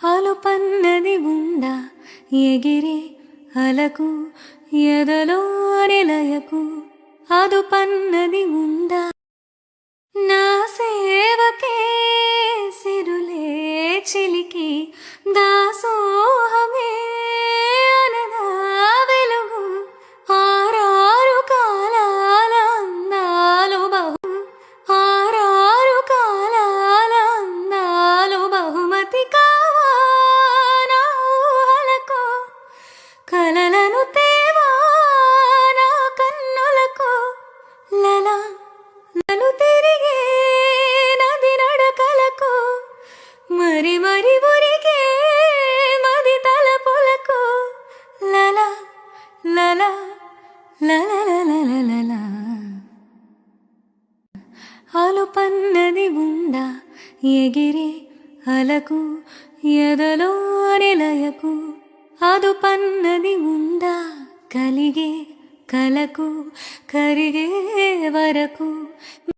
అలుపన్నది ఉందా ఎగిరే అలకు ఎదలో నిలయకు అదుపన్నది ఉందా నా సేవకే సిరులే చిలికి దాసోహమే అనదా వెలుగు ఆరారు కాలాల అందాలు బహు ఆరారు కాలాల అందాలు బహుమతి కావా నా ఊహలకు కలలను తేవా నా కన్నులకు లలా నన్ను తిరిగే నది నడకలకు మరి మరి ఉరిగే మది తలపులకు లలా లలా లలా అలుపన్నది ఉందా ఎగిరే అలకు ఎదలో నిలయకు అదుపన్నది ఉందా కలిగే కలకు కరిగే వరకు